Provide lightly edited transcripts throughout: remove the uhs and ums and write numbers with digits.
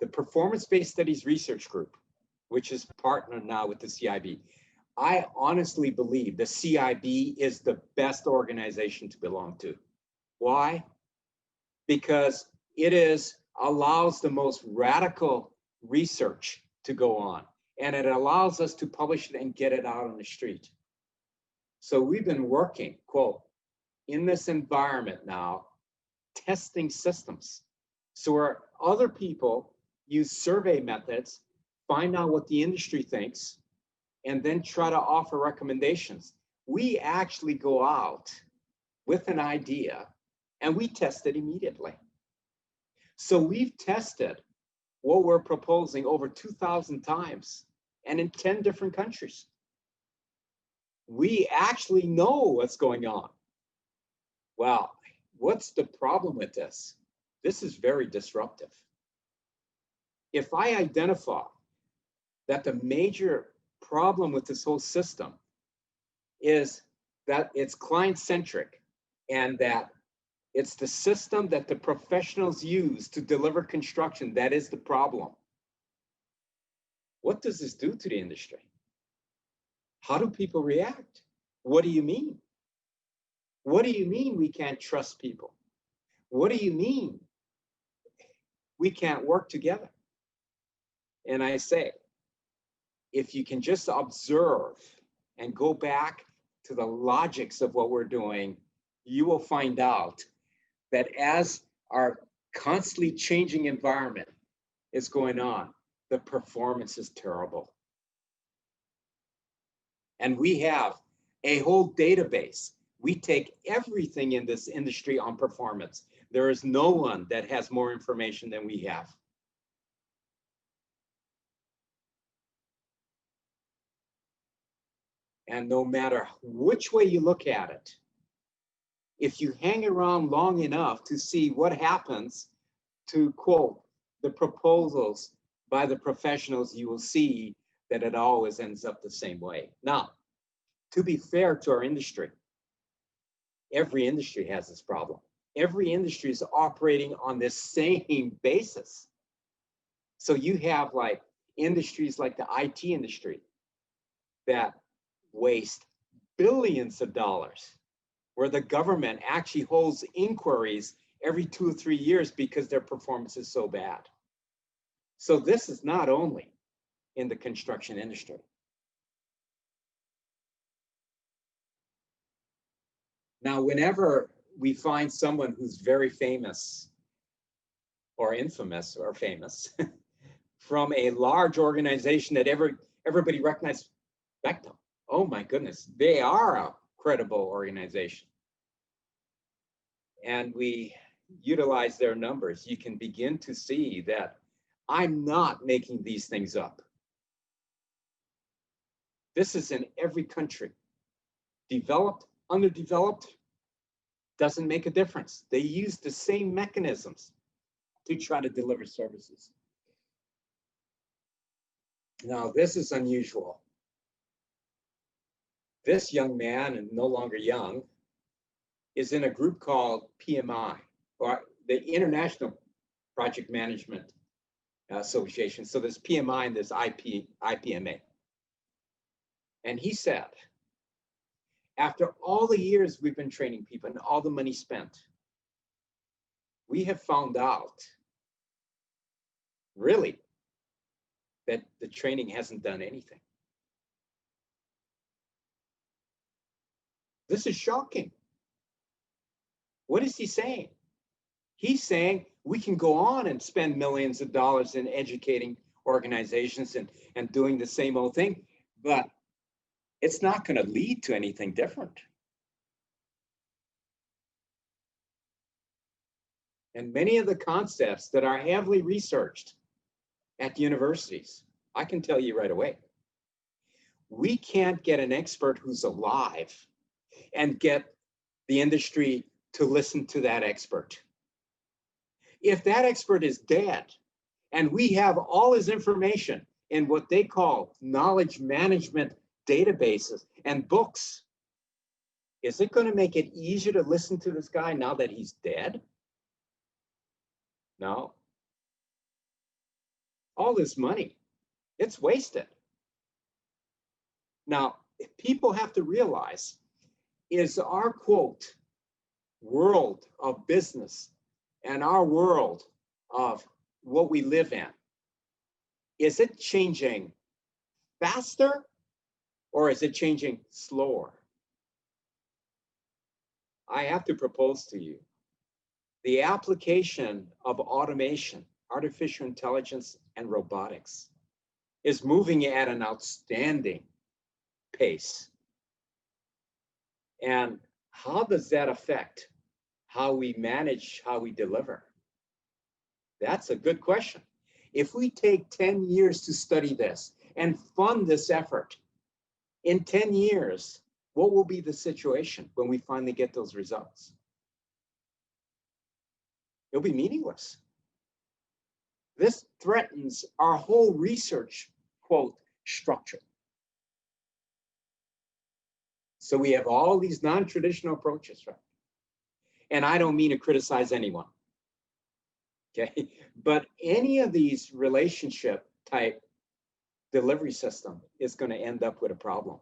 the Performance-Based Studies Research Group, which is partnered now with the CIB. I honestly believe the CIB is the best organization to belong to. Why? Because it allows the most radical research to go on, and it allows us to publish it and get it out on the street. So we've been working, quote, in this environment now, testing systems. So where other people use survey methods, find out what the industry thinks, and then try to offer recommendations. We actually go out with an idea and we test it immediately. So we've tested what we're proposing over 2,000 times and in 10 different countries. We actually know what's going on. Well, what's the problem with this? This is very disruptive. If I identify that the major problem with this whole system is that it's client-centric and that it's the system that the professionals use to deliver construction that is the problem. What does this do to the industry? How do people react? What do you mean? What do you mean we can't trust people? What do you mean we can't work together? And I say, if you can just observe and go back to the logics of what we're doing, you will find out that as our constantly changing environment is going on, the performance is terrible. And we have a whole database. We take everything in this industry on performance. There is no one that has more information than we have. And no matter which way you look at it, if you hang around long enough to see what happens to, quote, the proposals by the professionals, you will see that it always ends up the same way. Now, to be fair to our industry, every industry has this problem. Every industry is operating on this same basis. So you have like industries like the IT industry that waste billions of dollars, where the government actually holds inquiries every 2 or 3 years because their performance is so bad. So this is not only in the construction industry. Now, whenever we find someone who's very famous or infamous or famous from a large organization that everybody recognizes, Bechtel, oh my goodness, they are a credible organization. And we utilize their numbers. You can begin to see that I'm not making these things up. This is in every country. Developed, underdeveloped, doesn't make a difference. They use the same mechanisms to try to deliver services. Now, this is unusual. This young man, and no longer young, is in a group called PMI, or the International Project Management Association. So there's PMI and there's IPMA. And he said, after all the years we've been training people and all the money spent, we have found out, really, that the training hasn't done anything. This is shocking. What is he saying? He's saying we can go on and spend millions of dollars in educating organizations and doing the same old thing, but it's not going to lead to anything different. And many of the concepts that are heavily researched at universities, I can tell you right away, we can't get an expert who's alive and get the industry to listen to that expert. If that expert is dead and we have all his information in what they call knowledge management databases and books, is it going to make it easier to listen to this guy now that he's dead? No. all this money, it's wasted. Now, people have to realize, is our quote, world of business and our world of what we live in, is it changing faster or is it changing slower? I have to propose to you, the application of automation, artificial intelligence, and robotics is moving at an outstanding pace. And how does that affect how we manage, how we deliver? That's a good question. If we take 10 years to study this and fund this effort, in 10 years, what will be the situation when we finally get those results? It'll be meaningless. This threatens our whole research, quote, structure. So we have all these non-traditional approaches, right? And I don't mean to criticize anyone, okay? But any of these relationship type delivery system is going to end up with a problem.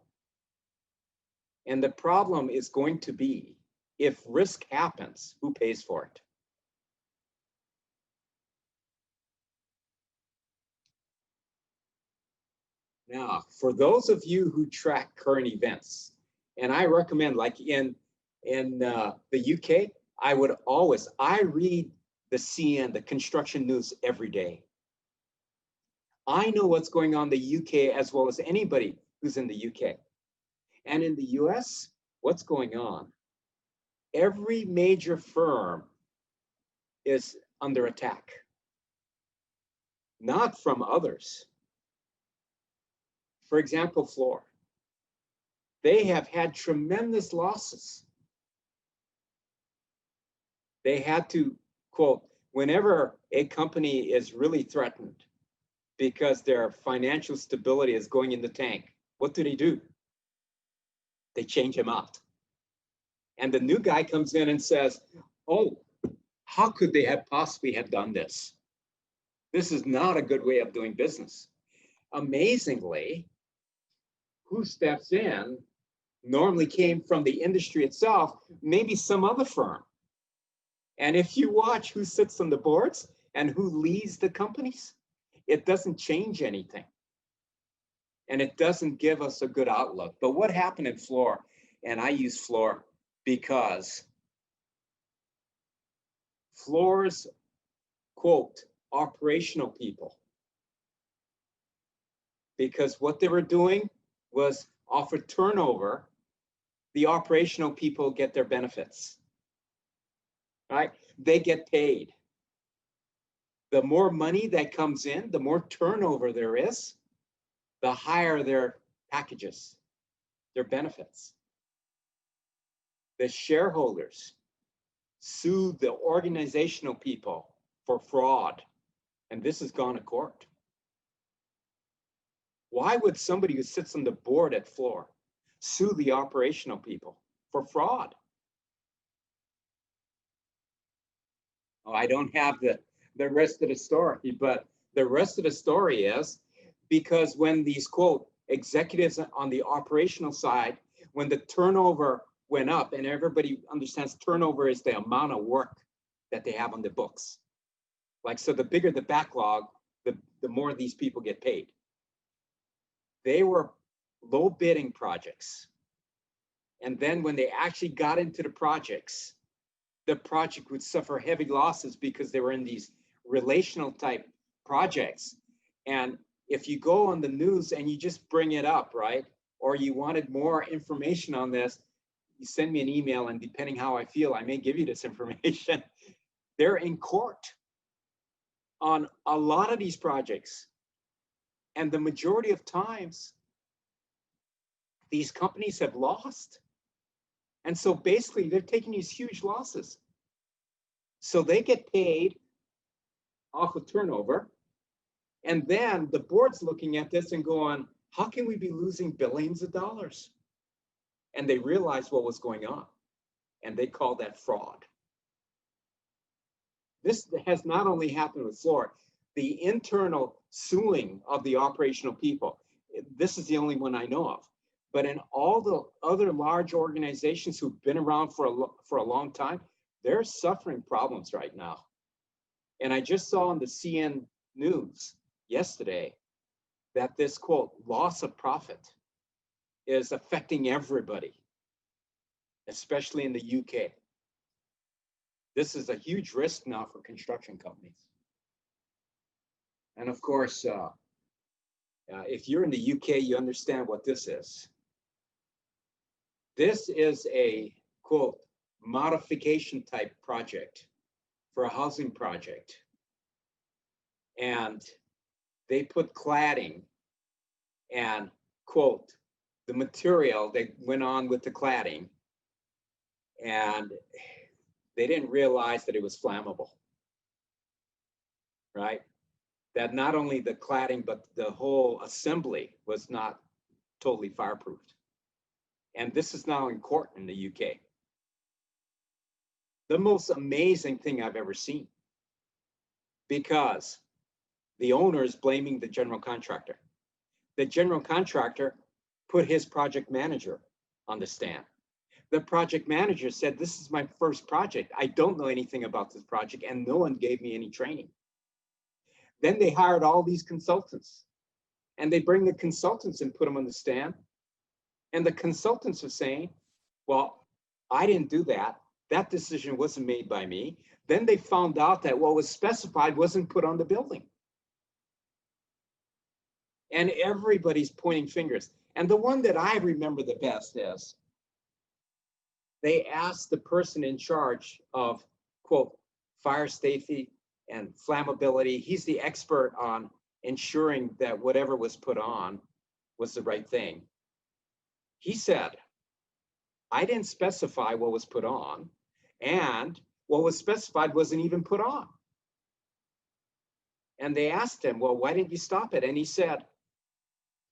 And the problem is going to be, if risk happens, who pays for it? Now, for those of you who track current events, and I recommend, like in the UK, I read the CN, the construction news, every day. I know what's going on in the UK as well as anybody who's in the UK. And in the US, what's going on? Every major firm is under attack, not from others. For example, FLUOR. They have had tremendous losses. They had to, quote, whenever a company is really threatened because their financial stability is going in the tank, what do? They change them out. And the new guy comes in and says, oh, how could they have possibly have done this? This is not a good way of doing business. Amazingly, who steps in normally came from the industry itself, maybe some other firm. And if you watch who sits on the boards and who leads the companies, it doesn't change anything. And it doesn't give us a good outlook. But what happened in FLUOR, and I use FLUOR because FLUOR's, quote, operational people, because what they were doing was offer turnover, the operational people get their benefits, right? They get paid. The more money that comes in, the more turnover there is, the higher their packages, their benefits. The shareholders sued the organizational people for fraud, and this has gone to court. Why would somebody who sits on the board at FLUOR sue the operational people for fraud? Oh, I don't have the rest of the story, but the rest of the story is because when these, quote, executives on the operational side, when the turnover went up, and everybody understands turnover is the amount of work that they have on the books. Like, so the bigger the backlog, the more these people get paid. They were low bidding projects. And then when they actually got into the projects, the project would suffer heavy losses because they were in these relational type projects. And if you go on the news and you just bring it up, right? Or you wanted more information on this, you send me an email, and depending how I feel, I may give you this information. They're in court on a lot of these projects. And the majority of times, these companies have lost. And so basically, they're taking these huge losses. So they get paid off of turnover. And then the board's looking at this and going, how can we be losing billions of dollars? And they realized what was going on. And they call that fraud. This has not only happened with FLUOR. the internal suing of the operational people. This is the only one I know of. But in all the other large organizations who've been around for a long time, they're suffering problems right now. And I just saw on the CN News yesterday that this, quote, loss of profit is affecting everybody, especially in the UK. This is a huge risk now for construction companies. And of course, if you're in the UK, you understand what this is. This is a, quote, modification type project for a housing project. And they put cladding and, quote, the material that went on with the cladding, and they didn't realize that it was flammable, right? That not only the cladding, but the whole assembly was not totally fireproofed. And this is now in court in the UK. The most amazing thing I've ever seen, because the owner is blaming the general contractor. The general contractor put his project manager on the stand. The project manager said, this is my first project. I don't know anything about this project, and no one gave me any training. Then they hired all these consultants, and they bring the consultants and put them on the stand. And the consultants are saying, well, I didn't do that. That decision wasn't made by me. Then they found out that what was specified wasn't put on the building. And everybody's pointing fingers. And the one that I remember the best is, they asked the person in charge of, quote, fire safety and flammability. He's the expert on ensuring that whatever was put on was the right thing. He said, I didn't specify what was put on, and what was specified wasn't even put on. And they asked him, well, why didn't you stop it? And he said,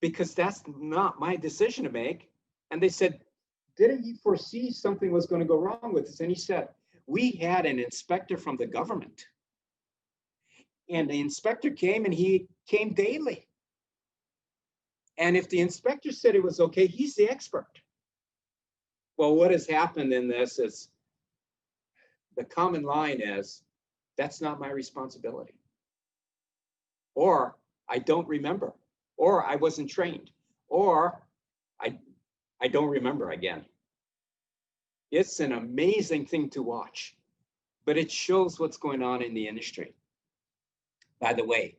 because that's not my decision to make. And they said, didn't you foresee something was going to go wrong with this? And he said, we had an inspector from the government. And the inspector came, and he came daily. And if the inspector said it was okay, he's the expert. Well, what has happened in this is, the common line is, that's not my responsibility. Or I don't remember, or I wasn't trained, or I don't remember again. It's an amazing thing to watch, but it shows what's going on in the industry. By the way,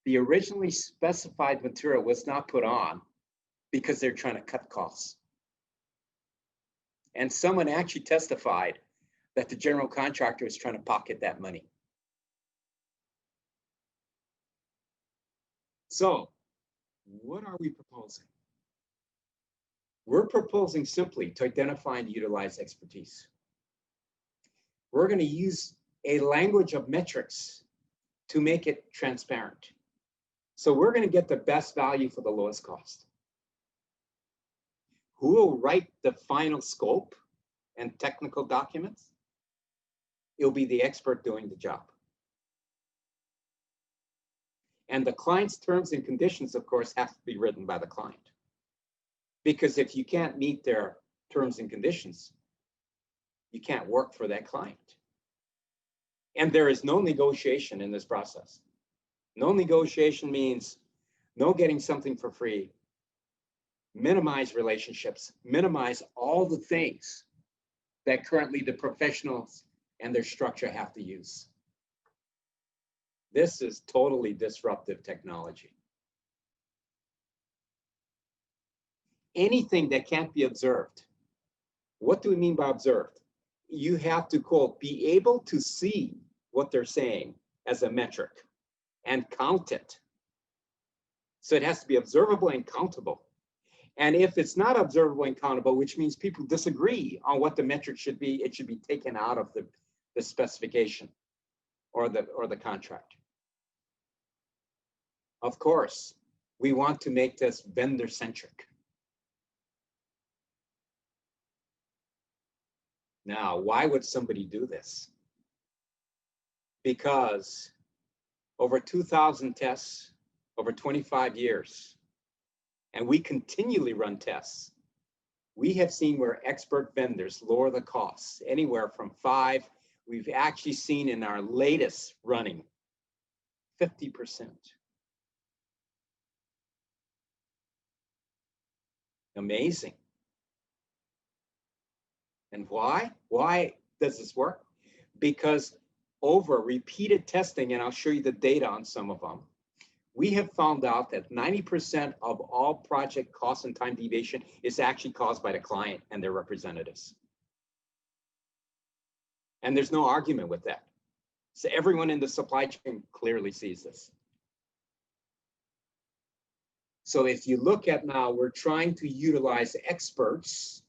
the originally specified material was not put on because they're trying to cut costs. And someone actually testified that the general contractor is trying to pocket that money. So, what are we proposing? We're proposing simply to identify and utilize expertise. We're going to use a language of metrics to make it transparent. So we're going to get the best value for the lowest cost. Who will write the final scope and technical documents? It'll be the expert doing the job. And the client's terms and conditions, of course, have to be written by the client. Because if you can't meet their terms and conditions, you can't work for that client. And there is no negotiation in this process. No negotiation means no getting something for free, minimize relationships, minimize all the things that currently the professionals and their structure have to use. This is totally disruptive technology. Anything that can't be observed. What do we mean by observed? You have to, quote, be able to see what they're saying as a metric and count it. So it has to be observable and countable. And if it's not observable and countable, which means people disagree on what the metric should be, it should be taken out of the specification or the contract. Of course, we want to make this vendor-centric. Now, why would somebody do this? Because over 2,000 tests over 25 years. And we continually run tests. We have seen where expert vendors lower the costs anywhere from 5. We've actually seen in our latest running 50%. Amazing. And why? Why does this work? Because over repeated testing, and I'll show you the data on some of them, we have found out that 90% of all project cost and time deviation is actually caused by the client and their representatives. And there's no argument with that. So everyone in the supply chain clearly sees this. So if you look at now, we're trying to utilize experts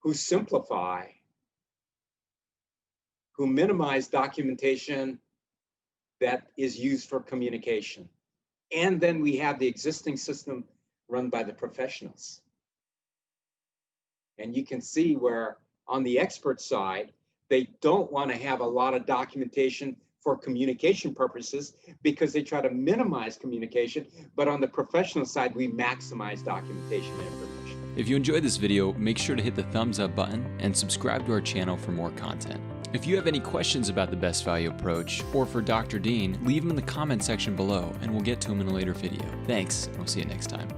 who simplify, who minimize documentation that is used for communication. And then we have the existing system run by the professionals. And you can see where on the expert side, they don't want to have a lot of documentation for communication purposes because they try to minimize communication. But on the professional side, we maximize documentation and information. If you enjoyed this video, make sure to hit the thumbs up button and subscribe to our channel for more content. If you have any questions about the best value approach or for Dr. Dean, leave them in the comment section below and we'll get to them in a later video. Thanks, and we'll see you next time.